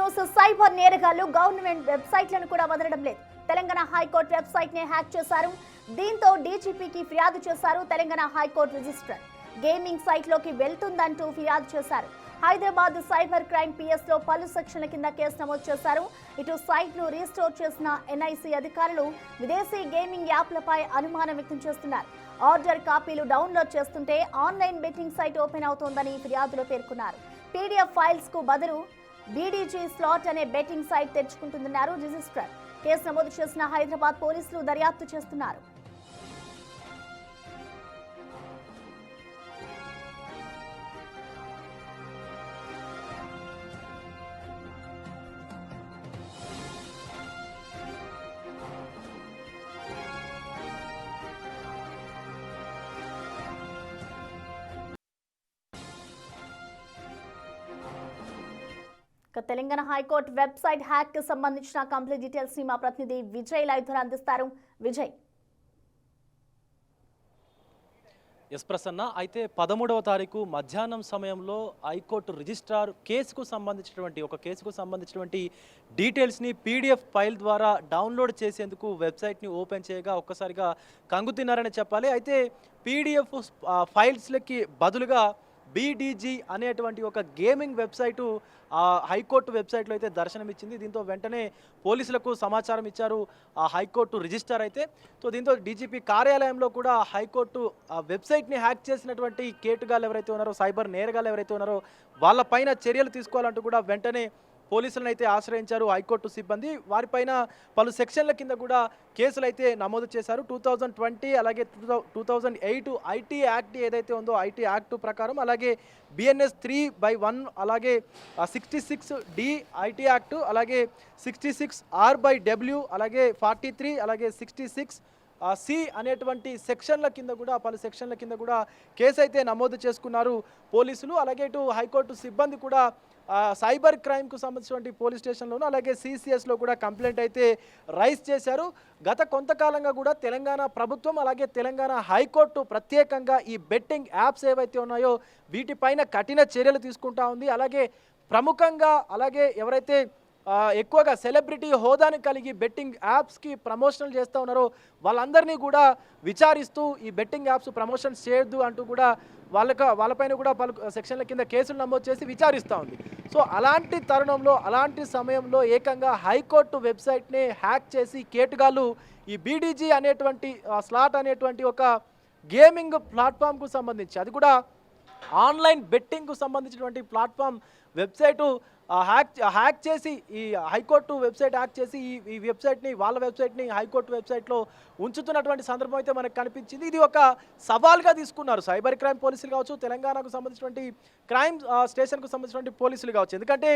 News. Cyber నేరగాళ్లు government వెబ్సైట్లను కూడా వదలడం లేదు. తెలంగాణ హైకోర్టు వెబ్సైట్ ని హ్యాక్ చేశారు. దీంతో డీజీపీకి ఫిర్యాదు చేశారు Telangana high court registrar. Gaming site లోకి వెళ్తుందంటూ ఫిర్యాదు చేశారు. హైదరాబాద్ సైబర్ క్రైమ్ పిఎస్ లో పలు సెక్షన్ల కింద కేసు నమోదు చేశారు. ఇటు సైట్ ను రీస్టోర్ చేసిన ఎన్ఐసి అధికారులు విదేశీ గేమింగ్ యాప్లపై అనుమానం వ్యక్తం చేస్తున్నారు. ఆర్డర్ కాపీలు డౌన్లోడ్ చేస్తుంటే ఆన్లైన్ బెట్టింగ్ సైట్ ఓపెన్ అవుతోందని ఫిర్యాదులో పేర్కొన్నారు. పీడీఎఫ్ ఫైల్స్ కు బదులు బీడీజీ స్లాట్ అనే బెట్టింగ్ సైట్ తెరుచుకుంటుందన్నారు రిజిస్ట్రార్. కేసు నమోదు చేసిన హైదరాబాద్ పోలీసులు దర్యాప్తు చేస్తున్నారు. తెలంగాణ హైకోర్టు వెబ్సైట్ హ్యాక్ కి సంబంధించిన కంప్లీట్ డీటెయిల్స్ ని మా ప్రతినిధి విజయ్ లైవ్ ద్వారా అందిస్తారు. విజయ్. ఎస్ ప్రసన్న, అయితే 13వ తారీఖు మధ్యాహ్నం సమయంలో హైకోర్టు రిజిస్ట్రార్ కేసుకు సంబంధించినటువంటి డీటెయిల్స్ని పీడిఎఫ్ ఫైల్ ద్వారా డౌన్లోడ్ చేసేందుకు వెబ్సైట్ని ఓపెన్ చేయగా ఒక్కసారిగా కంగుతిన్నారని చెప్పాలి. అయితే పీడిఎఫ్ ఫైల్స్లకి బదులుగా బీడీజీ అనేటువంటి ఒక గేమింగ్ వెబ్సైటు హైకోర్టు వెబ్సైట్లో అయితే దర్శనమిచ్చింది. దీంతో వెంటనే పోలీసులకు సమాచారం ఇచ్చారు హైకోర్టు రిజిస్ట్రార్ అయితే. సో దీంతో డీజీపీ కార్యాలయంలో కూడా హైకోర్టు వెబ్సైట్ని హ్యాక్ చేసినటువంటి కేటుగాళ్ళు ఎవరైతే ఉన్నారో, సైబర్ నేరగాళ్ళు ఎవరైతే ఉన్నారో వాళ్ళపైన చర్యలు తీసుకోవాలంటూ కూడా వెంటనే పోలీసులను అయితే ఆశ్రయించారు హైకోర్టు సిబ్బంది. వారిపైన పలు సెక్షన్ల కింద కూడా కేసులు అయితే నమోదు చేశారు. 2020 అలాగే 2008 ఐటీ యాక్ట్ ఏదైతే ఉందో ఐటీ యాక్ట్ ప్రకారం, అలాగే బిఎన్ఎస్ 3/1, అలాగే 66D ఐటీ యాక్ట్, అలాగే 66R/W, అలాగే 43, అలాగే 66C అనేటువంటి సెక్షన్ల కింద కూడా పలు సెక్షన్ల కింద కూడా కేసు అయితే నమోదు చేసుకున్నారు పోలీసులు. అలాగే ఇటు హైకోర్టు సిబ్బంది కూడా సైబర్ క్రైమ్కు సంబంధించినటువంటి పోలీస్ స్టేషన్లోను అలాగే సిసిఎస్లో కూడా కంప్లైంట్ అయితే రైజ్ చేశారు. గత కొంతకాలంగా కూడా తెలంగాణ ప్రభుత్వం అలాగే తెలంగాణ హైకోర్టు ప్రత్యేకంగా ఈ బెట్టింగ్ యాప్స్ ఏవైతే ఉన్నాయో వీటిపైన కఠిన చర్యలు తీసుకుంటా ఉంది. అలాగే ప్రముఖంగా అలాగే ఎవరైతే ఎక్కువగా సెలబ్రిటీ హోదాని కలిగి బెట్టింగ్ యాప్స్కి ప్రమోషన్లు చేస్తూ ఉన్నారో వాళ్ళందరినీ కూడా విచారిస్తూ ఈ బెట్టింగ్ యాప్స్ ప్రమోషన్స్ చేయొద్దు అంటూ కూడా వాళ్ళపైన కూడా పలు సెక్షన్ల కింద కేసులు నమోదు చేసి విచారిస్తూ ఉంది. సో అలాంటి తరుణంలో అలాంటి సమయంలో ఏకంగా హైకోర్టు వెబ్సైట్ని హ్యాక్ చేసి కేటుగాళ్ళు ఈ బీడీజీ అనేటువంటి స్లాట్ అనేటువంటి ఒక గేమింగ్ ప్లాట్ఫామ్కు సంబంధించి, అది కూడా ఆన్లైన్ బెట్టింగ్కు సంబంధించినటువంటి ప్లాట్ఫామ్ వెబ్సైటు హ్యాక్ చేసి ఈ హైకోర్టు వెబ్సైట్ హ్యాక్ చేసి ఈ వెబ్సైట్ని వాళ్ళ వెబ్సైట్ని హైకోర్టు వెబ్సైట్లో ఉంచుతున్నటువంటి సందర్భం అయితే మనకు కనిపించింది. ఇది ఒక సవాల్గా తీసుకున్నారు సైబర్ క్రైమ్ పోలీసులు కావచ్చు, తెలంగాణకు సంబంధించినటువంటి క్రైమ్ స్టేషన్కు సంబంధించినటువంటి పోలీసులు కావచ్చు. ఎందుకంటే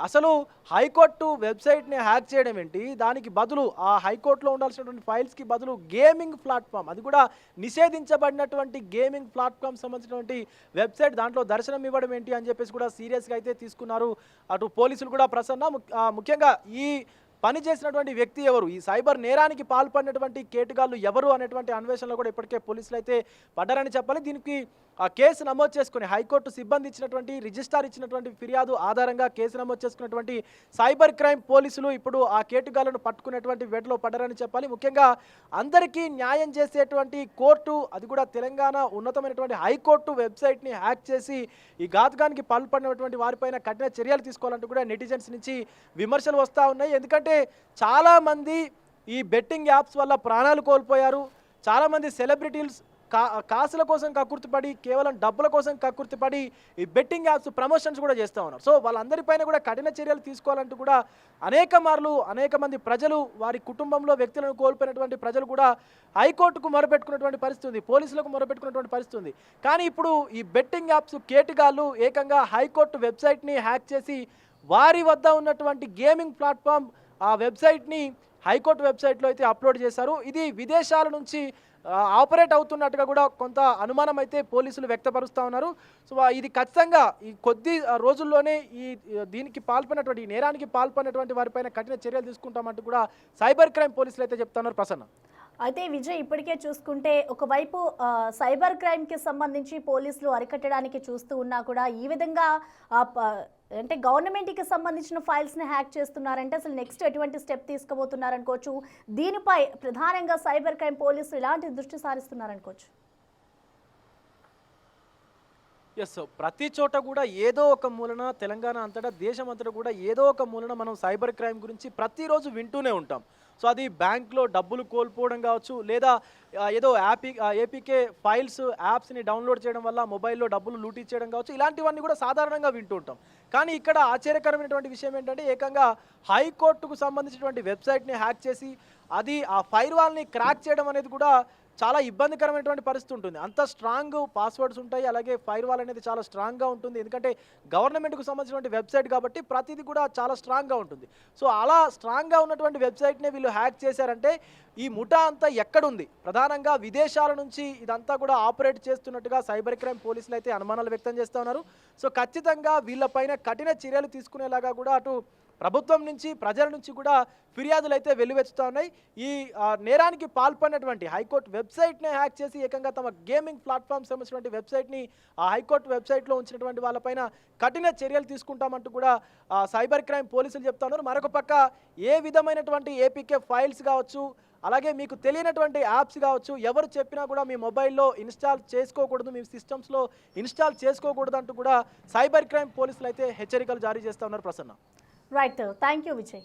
అసలు హైకోర్టు వెబ్సైట్ని హ్యాక్ చేయడం ఏంటి, దానికి బదులు ఆ హైకోర్టులో ఉండాల్సినటువంటి ఫైల్స్కి బదులు గేమింగ్ ప్లాట్ఫామ్, అది కూడా నిషేధించబడినటువంటి గేమింగ్ ప్లాట్ఫామ్ సంబంధించినటువంటి వెబ్సైట్ దాంట్లో దర్శనం ఇవ్వడం ఏంటి అని చెప్పేసి కూడా సీరియస్గా అయితే తీసుకున్నారు అటు పోలీసులు కూడా. ప్రసన్న, ముఖ్యంగా ఈ పని చేసినటువంటి వ్యక్తి ఎవరు, ఈ సైబర్ నేరానికి పాల్పడినటువంటి కేటుగాళ్ళు ఎవరు అనేటువంటి అన్వేషణలో కూడా ఇప్పటికే పోలీసులు అయితే పడ్డారని చెప్పాలి. దీనికి కేసు నమోదు చేసుకుని హైకోర్టు సిబ్బంది ఇచ్చినటువంటి రిజిస్ట్రార్ ఇచ్చినటువంటి ఫిర్యాదు ఆధారంగా కేసు నమోదు చేసుకున్నటువంటి సైబర్ క్రైమ్ పోలీసులు ఇప్పుడు ఆ కేటుగాళ్లను పట్టుకునేటువంటి వేటలో పడ్డారని చెప్పాలి. ముఖ్యంగా అందరికీ న్యాయం చేసేటువంటి కోర్టు, అది కూడా తెలంగాణ ఉన్నతమైనటువంటి హైకోర్టు వెబ్సైట్ని హ్యాక్ చేసి ఈ ఘాతుకానికి పాల్పడినటువంటి వారిపైన కఠిన చర్యలు తీసుకోవాలంటూ కూడా నెటిజన్స్ నుంచి విమర్శలు వస్తూ ఉన్నాయి. ఎందుకంటే చాలామంది ఈ బెట్టింగ్ యాప్స్ వల్ల ప్రాణాలు కోల్పోయారు. చాలామంది సెలబ్రిటీస్ కాసుల కోసం కక్కుర్తిపడి, కేవలం డబ్బుల కోసం కక్కుర్తిపడి ఈ బెట్టింగ్ యాప్స్ ప్రమోషన్స్ కూడా చేస్తూ ఉన్నారు. సో వాళ్ళందరిపైన కూడా కఠిన చర్యలు తీసుకోవాలంటూ కూడా అనేక మంది ప్రజలు, వారి కుటుంబంలో వ్యక్తులను కోల్పోయినటువంటి ప్రజలు కూడా హైకోర్టుకు మొరపెట్టుకున్నటువంటి పరిస్థితి ఉంది, పోలీసులకు మొరపెట్టుకున్నటువంటి పరిస్థితి ఉంది. కానీ ఇప్పుడు ఈ బెట్టింగ్ యాప్స్ కేటుగాళ్ళు ఏకంగా హైకోర్టు వెబ్సైట్ని హ్యాక్ చేసి వారి వద్ద ఉన్నటువంటి గేమింగ్ ప్లాట్ఫామ్ ఆ వెబ్సైట్ని హైకోర్టు వెబ్సైట్లో అయితే అప్లోడ్ చేశారు. ఇది విదేశాల నుంచి ఆపరేట్ అవుతున్నట్టుగా కూడా కొంత అనుమానం అయితే పోలీసులు వ్యక్తపరుస్తూ ఉన్నారు. సో ఇది ఖచ్చితంగా ఈ కొద్ది రోజుల్లోనే దీనికి పాల్పడినటువంటి నేరానికి పాల్పడినటువంటి వారిపైన కఠిన చర్యలు తీసుకుంటామంటూ కూడా సైబర్ క్రైమ్ పోలీసులు అయితే చెప్తున్నారు. ప్రసన్న. అయితే విజయ్ ఇప్పటికే చూసుకుంటే ఒకవైపు సైబర్ క్రైమ్కి సంబంధించి పోలీసులు అరికట్టడానికి చూస్తూ ఉన్నా కూడా ఈ విధంగా ఆ, ప- అంటే గవర్నమెంట్కి సంబంధించిన ఫైల్స్ని హ్యాక్ చేస్తున్నారంటే అసలు నెక్స్ట్ ఎటువంటి స్టెప్ తీసుకోబోతున్నారనుకోవచ్చు. దీనిపై ప్రధానంగా సైబర్ క్రైమ్ పోలీసులు ఎలాంటి దృష్టి సారిస్తున్నారనుకోవచ్చు. ఎస్, ప్రతి చోట కూడా ఏదో ఒక మూలన తెలంగాణ అంతటా దేశం అంతటా కూడా ఏదో ఒక మూలన మనం సైబర్ క్రైమ్ గురించి ప్రతిరోజు వింటూనే ఉంటాం. సో అది బ్యాంక్లో డబ్బులు కోల్పోవడం కావచ్చు, లేదా ఏదో ఏపీకే ఫైల్స్ యాప్స్ని డౌన్లోడ్ చేయడం వల్ల మొబైల్లో డబ్బులు లూటీ చేయడం కావచ్చు, ఇలాంటివన్నీ కూడా సాధారణంగా వింటూ ఉంటాం. కానీ ఇక్కడ ఆశ్చర్యకరమైనటువంటి విషయం ఏంటంటే ఏకంగా హైకోర్టుకు సంబంధించినటువంటి వెబ్సైట్ని హ్యాక్ చేసి అది ఆ ఫైర్ వాల్ని క్రాక్ చేయడం అనేది కూడా చాలా ఇబ్బందికరమైనటువంటి పరిస్థితి ఉంటుంది. అంత స్ట్రాంగ్ పాస్వర్డ్స్ ఉంటాయి, అలాగే ఫైర్ వాల్ అనేది చాలా స్ట్రాంగ్గా ఉంటుంది. ఎందుకంటే గవర్నమెంట్కు సంబంధించినటువంటి వెబ్సైట్ కాబట్టి ప్రతిదీ కూడా చాలా స్ట్రాంగ్గా ఉంటుంది. సో అలా స్ట్రాంగ్గా ఉన్నటువంటి వెబ్సైట్నే వీళ్ళు హ్యాక్ చేశారంటే ఈ ముఠా అంతా ఎక్కడుంది? ప్రధానంగా విదేశాల నుంచి ఇదంతా కూడా ఆపరేట్ చేస్తున్నట్టుగా సైబర్ క్రైమ్ పోలీసులు అయితే అనుమానాలు వ్యక్తం చేస్తూ ఉన్నారు. సో ఖచ్చితంగా వీళ్ళపైన కఠిన చర్యలు తీసుకునేలాగా కూడా అటు ప్రభుత్వం నుంచి ప్రజల నుంచి కూడా ఫిర్యాదులు అయితే వెల్లువెత్తుతూ ఉన్నాయి. ఈ నేరానికి పాల్పడినటువంటి హైకోర్టు వెబ్సైట్నే హ్యాక్ చేసి ఏకంగా తమ గేమింగ్ ప్లాట్ఫామ్ సంబంధించినటువంటి వెబ్సైట్ని ఆ హైకోర్టు వెబ్సైట్లో ఉంచినటువంటి వాళ్ళపైన కఠిన చర్యలు తీసుకుంటామంటూ కూడా సైబర్ క్రైమ్ పోలీసులు చెప్తా ఉన్నారు. మరొక పక్క ఏ విధమైనటువంటి ఏపీకే ఫైల్స్ కావచ్చు, అలాగే మీకు తెలియనటువంటి యాప్స్ కావచ్చు, ఎవరు చెప్పినా కూడా మీ మొబైల్లో ఇన్స్టాల్ చేసుకోకూడదు, మీ సిస్టమ్స్లో ఇన్స్టాల్ చేసుకోకూడదు అంటూ కూడా సైబర్ క్రైమ్ పోలీసులు అయితే హెచ్చరికలు జారీ చేస్తూ ఉన్నారు. Prasanna. Right, thank you Vijay.